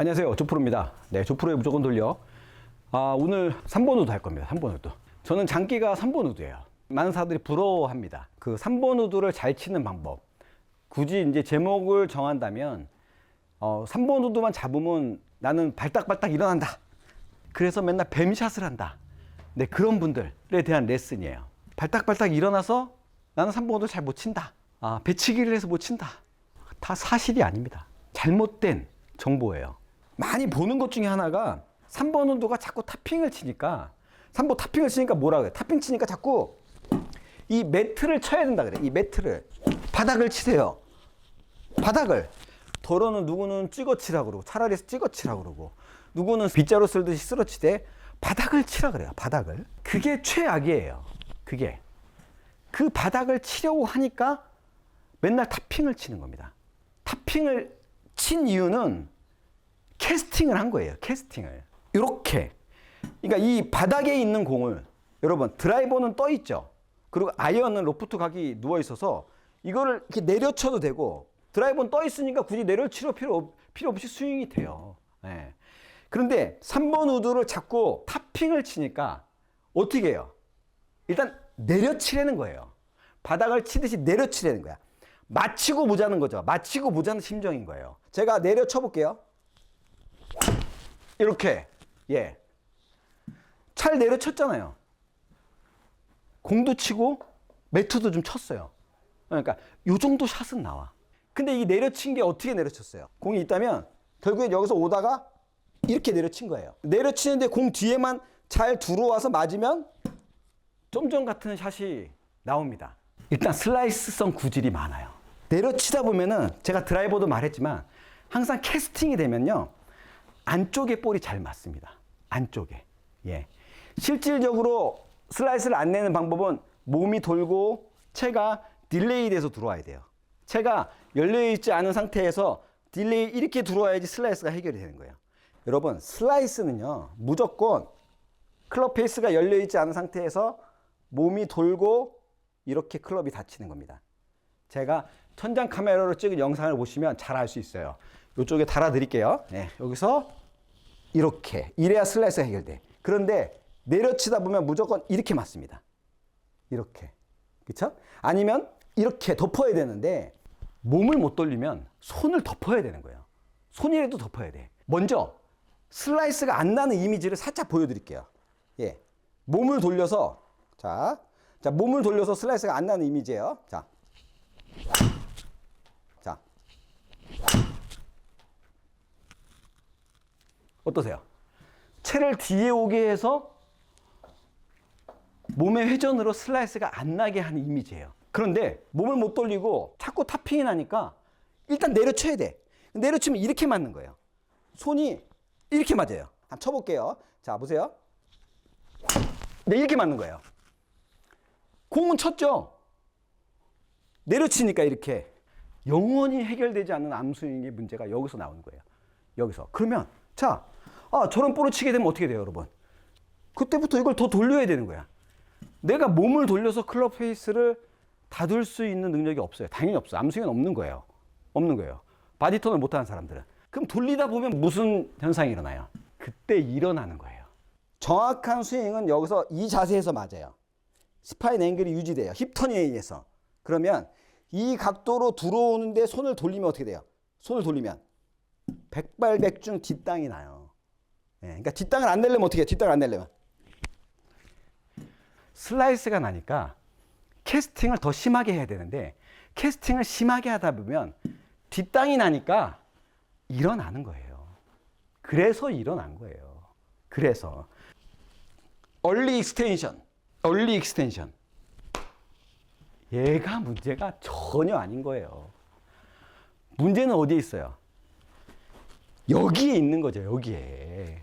안녕하세요, 조프로입니다. 네, 조프로의 무조건 돌려. 오늘 3번 우드 할 겁니다. 3번 우드. 저는 장기가 3번 우드예요. 많은 사람들이 부러워합니다. 그 3번 우드를 잘 치는 방법. 굳이 이제 제목을 정한다면 3번 우드만 잡으면 나는 발딱발딱 일어난다. 그래서 맨날 뱀샷을 한다. 네, 그런 분들에 대한 레슨이에요. 발딱발딱 일어나서 나는 3번 우드 잘 못 친다. 배치기를 해서 못 친다. 다 사실이 아닙니다. 잘못된 정보예요. 많이 보는 것 중에 하나가 3번 우드가 자꾸 탑핑을 치니까 3번 탑핑을 치니까 뭐라 그래? 탑핑 치니까 자꾸 이 매트를 쳐야 된다 그래. 이 매트를 바닥을 치세요. 바닥을. 더러는 누구는 찍어 치라 그러고 차라리 찍어 치라 그러고 누구는 빗자루 쓸듯이 쓸어치되 바닥을 치라 그래요. 바닥을. 그게 최악이에요. 그게. 그 바닥을 치려고 하니까 맨날 탑핑을 치는 겁니다. 탑핑을 친 이유는 캐스팅을 한 거예요. 캐스팅을. 이렇게. 그러니까 이 바닥에 있는 공을 여러분 드라이버는 떠 있죠. 그리고 아이언은 로프트 각이 누워 있어서 이거를 이렇게 내려쳐도 되고 드라이버는 떠 있으니까 굳이 내려칠 필요 없이 스윙이 돼요. 네. 그런데 3번 우드를 자꾸 탑핑을 치니까 어떻게 해요? 일단 내려치려는 거예요. 바닥을 치듯이 내려치려는 거야. 맞히고 보자는 거죠. 맞히고 보자는 심정인 거예요. 제가 내려쳐 볼게요. 이렇게. 예. 잘 내려쳤잖아요. 공도 치고 매트도 좀 쳤어요. 그러니까 요 정도 샷은 나와. 근데 이 내려친 게 어떻게 내려쳤어요? 공이 있다면 결국엔 여기서 오다가 이렇게 내려친 거예요. 내려치는데 공 뒤에만 잘 들어와서 맞으면 좀 전 같은 샷이 나옵니다. 일단 슬라이스성 구질이 많아요. 내려치다 보면은 제가 드라이버도 말했지만 항상 캐스팅이 되면요. 안쪽에 볼이 잘 맞습니다. 안쪽에. 예. 실질적으로 슬라이스를 안 내는 방법은 몸이 돌고 채가 딜레이 돼서 들어와야 돼요. 채가 열려있지 않은 상태에서 딜레이 이렇게 들어와야지 슬라이스가 해결이 되는 거예요. 여러분 슬라이스는요. 무조건 클럽 페이스가 열려있지 않은 상태에서 몸이 돌고 이렇게 클럽이 닫히는 겁니다. 제가 천장 카메라로 찍은 영상을 보시면 잘 알 수 있어요. 이쪽에 달아 드릴게요. 네, 여기서 이렇게. 이래야 슬라이스가 해결돼. 그런데 내려치다 보면 무조건 이렇게 맞습니다. 이렇게. 그쵸? 아니면 이렇게 덮어야 되는데 몸을 못 돌리면 손을 덮어야 되는 거예요. 손이라도 덮어야 돼. 먼저 슬라이스가 안 나는 이미지를 살짝 보여드릴게요. 예. 몸을 돌려서 자, 몸을 돌려서 슬라이스가 안 나는 이미지예요. 자. 어떠세요? 채를 뒤에 오게 해서 몸의 회전으로 슬라이스가 안 나게 하는 이미지예요. 그런데 몸을 못 돌리고 자꾸 탑핑이 나니까 일단 내려쳐야 돼. 내려치면 이렇게 맞는 거예요. 손이 이렇게 맞아요. 한번 쳐볼게요. 자, 보세요. 네, 이렇게 맞는 거예요. 공은 쳤죠? 내려치니까 이렇게. 영원히 해결되지 않는 암스윙의 문제가 여기서 나오는 거예요. 여기서. 그러면 자, 저런 볼을 치게 되면 어떻게 돼요, 여러분? 그때부터 이걸 더 돌려야 되는 거야. 내가 몸을 돌려서 클럽 페이스를 닫을 수 있는 능력이 없어요. 당연히 없어요. 암스윙은 없는 거예요. 없는 거예요. 바디턴을 못하는 사람들은. 그럼 돌리다 보면 무슨 현상이 일어나요? 그때 일어나는 거예요. 정확한 스윙은 여기서 이 자세에서 맞아요. 스파인 앵글이 유지돼요. 힙턴에 의해서. 그러면 이 각도로 들어오는데 손을 돌리면 어떻게 돼요? 손을 돌리면 백발백중 뒷땅이 나요. 예, 그러니까 뒷땅을 안 내려면 어떻게 해요? 뒷땅을 안 내려면. 슬라이스가 나니까 캐스팅을 더 심하게 해야 되는데 캐스팅을 심하게 하다 보면 뒷땅이 나니까 일어나는 거예요. 그래서 일어난 거예요. 그래서 얼리 익스텐션. 얘가 문제가 전혀 아닌 거예요. 문제는 어디에 있어요? 여기에 있는 거죠. 여기에.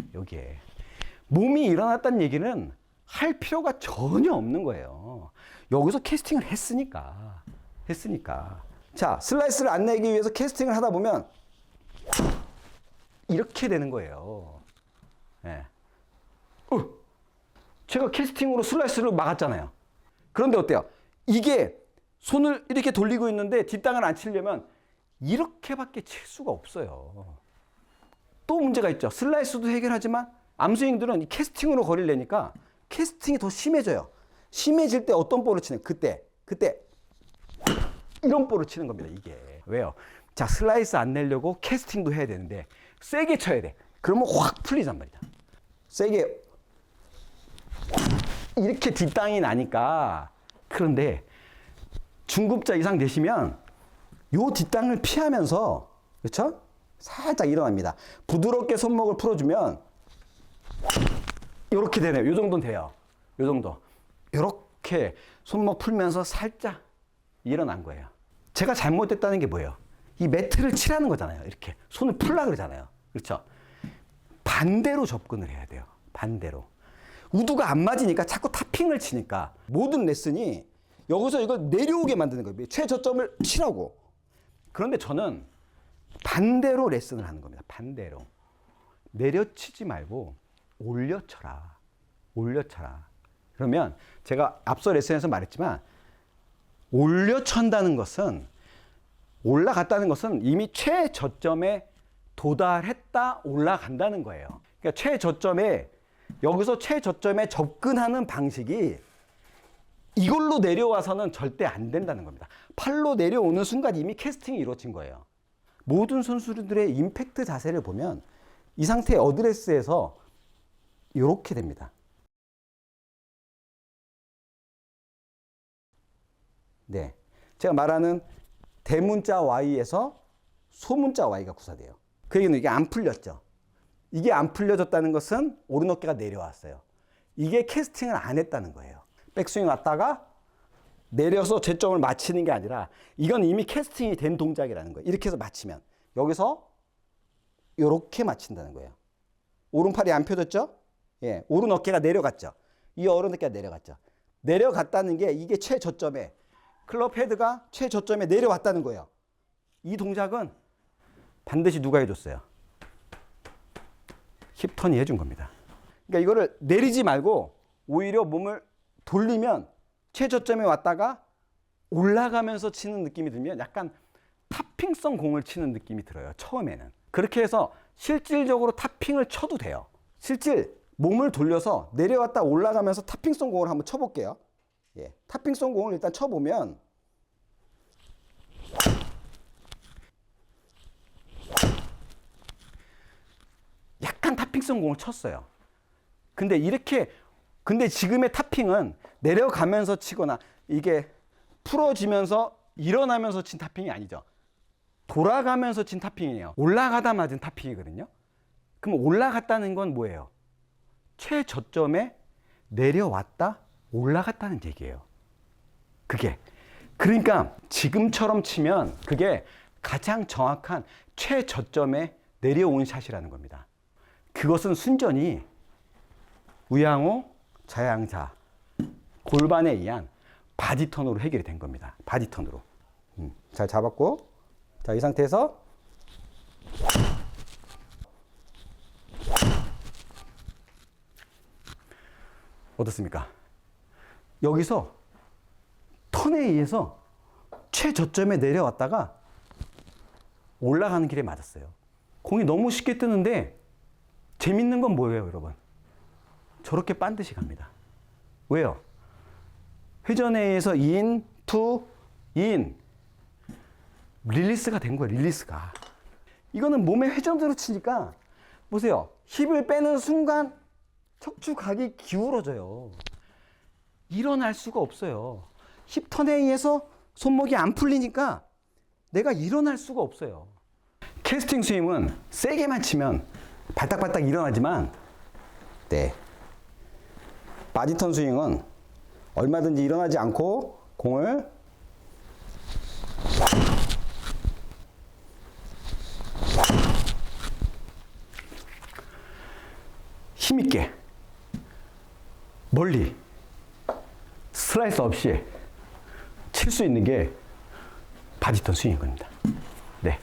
몸이 일어났다는 얘기는 할 필요가 전혀 없는 거예요. 여기서 캐스팅을 했으니까. 자, 슬라이스를 안 내기 위해서 캐스팅을 하다 보면 이렇게 되는 거예요. 예. 제가 캐스팅으로 슬라이스를 막았잖아요. 그런데 어때요? 이게 손을 이렇게 돌리고 있는데 뒷땅을 안 치려면 이렇게밖에 칠 수가 없어요. 또 문제가 있죠. 슬라이스도 해결하지만 암스윙들은 이 캐스팅으로 거리를 내니까 캐스팅이 더 심해져요. 심해질 때 어떤 볼을 치는? 그때 이런 볼을 치는 겁니다. 이게 왜요? 자, 슬라이스 안 내려고 캐스팅도 해야 되는데 세게 쳐야 돼. 그러면 확 풀리단 말이다. 세게 이렇게 뒷땅이 나니까. 그런데 중급자 이상 되시면 요 뒷땅을 피하면서, 그렇죠? 살짝 일어납니다. 부드럽게 손목을 풀어주면 이렇게 되네요. 요 정도는 돼요. 요 정도. 이렇게 손목 풀면서 살짝 일어난 거예요. 제가 잘못됐다는 게 뭐예요? 이 매트를 치라는 거잖아요. 이렇게 손을 풀라 그러잖아요. 그렇죠? 반대로 접근을 해야 돼요. 반대로. 우두가 안 맞으니까 자꾸 탑핑을 치니까 모든 레슨이 여기서 이걸 내려오게 만드는 거예요. 최저점을 치라고. 그런데 저는 반대로 레슨을 하는 겁니다. 반대로. 내려치지 말고 올려쳐라. 올려쳐라. 그러면 제가 앞서 레슨에서 말했지만 올려천다는 것은, 올라갔다는 것은 이미 최저점에 도달했다, 올라간다는 거예요. 그러니까 최저점에, 여기서 최저점에 접근하는 방식이 이걸로 내려와서는 절대 안 된다는 겁니다. 팔로 내려오는 순간 이미 캐스팅이 이루어진 거예요. 모든 선수들의 임팩트 자세를 보면 이 상태의 어드레스에서 이렇게 됩니다. 네, 제가 말하는 대문자 Y에서 소문자 Y가 구사돼요. 그 얘기는 이게 안 풀렸죠. 이게 안 풀려졌다는 것은 오른 어깨가 내려왔어요. 이게 캐스팅을 안 했다는 거예요. 백스윙 왔다가 내려서 제점을 맞히는 게 아니라 이건 이미 캐스팅이 된 동작이라는 거예요. 이렇게 해서 맞히면 여기서 이렇게 맞힌다는 거예요. 오른팔이 안 펴졌죠? 예, 오른 어깨가 내려갔죠. 이 오른 어깨가 내려갔죠. 내려갔다는 게 이게 최저점에, 클럽 헤드가 최저점에 내려왔다는 거예요. 이 동작은 반드시 누가 해줬어요? 힙턴이 해준 겁니다. 그러니까 이거를 내리지 말고 오히려 몸을 돌리면 최저점에 왔다가 올라가면서 치는 느낌이 들면 약간 탑핑성 공을 치는 느낌이 들어요. 처음에는. 그렇게 해서 실질적으로 탑핑을 쳐도 돼요. 실질 몸을 돌려서 내려왔다 올라가면서 탑핑성 공을 한번 쳐볼게요. 예, 탑핑성 공을 일단 쳐보면 약간 탑핑성 공을 쳤어요. 근데 지금의 탑핑은 내려가면서 치거나 이게 풀어지면서 일어나면서 친 탑핑이 아니죠. 돌아가면서 친 탑핑이에요. 올라가다 맞은 탑핑이거든요. 그럼 올라갔다는 건 뭐예요? 최저점에 내려왔다 올라갔다는 얘기예요. 그게. 그러니까 지금처럼 치면 그게 가장 정확한 최저점에 내려온 샷이라는 겁니다. 그것은 순전히 우양호, 자양자, 골반에 의한 바디턴으로 해결이 된 겁니다. 바디턴으로. 잘 잡았고, 자, 이 상태에서 어떻습니까? 여기서 턴에 의해서 최저점에 내려왔다가 올라가는 길에 맞았어요. 공이 너무 쉽게 뜨는데 재밌는 건 뭐예요, 여러분? 저렇게 반드시 갑니다. 왜요? 회전에 의해서 인, 투, 인. 릴리스가 된 거예요, 릴리스가. 이거는 몸의 회전으로 치니까, 보세요. 힙을 빼는 순간 척추각이 기울어져요. 일어날 수가 없어요. 힙턴에 의해서 손목이 안 풀리니까 내가 일어날 수가 없어요. 캐스팅 스윙은 세게만 치면 발딱발딱 일어나지만, 네. 바디턴 스윙은 얼마든지 일어나지 않고 공을 힘있게 멀리 슬라이스 없이 칠 수 있는 게 바디턴 스윙인 겁니다. 네.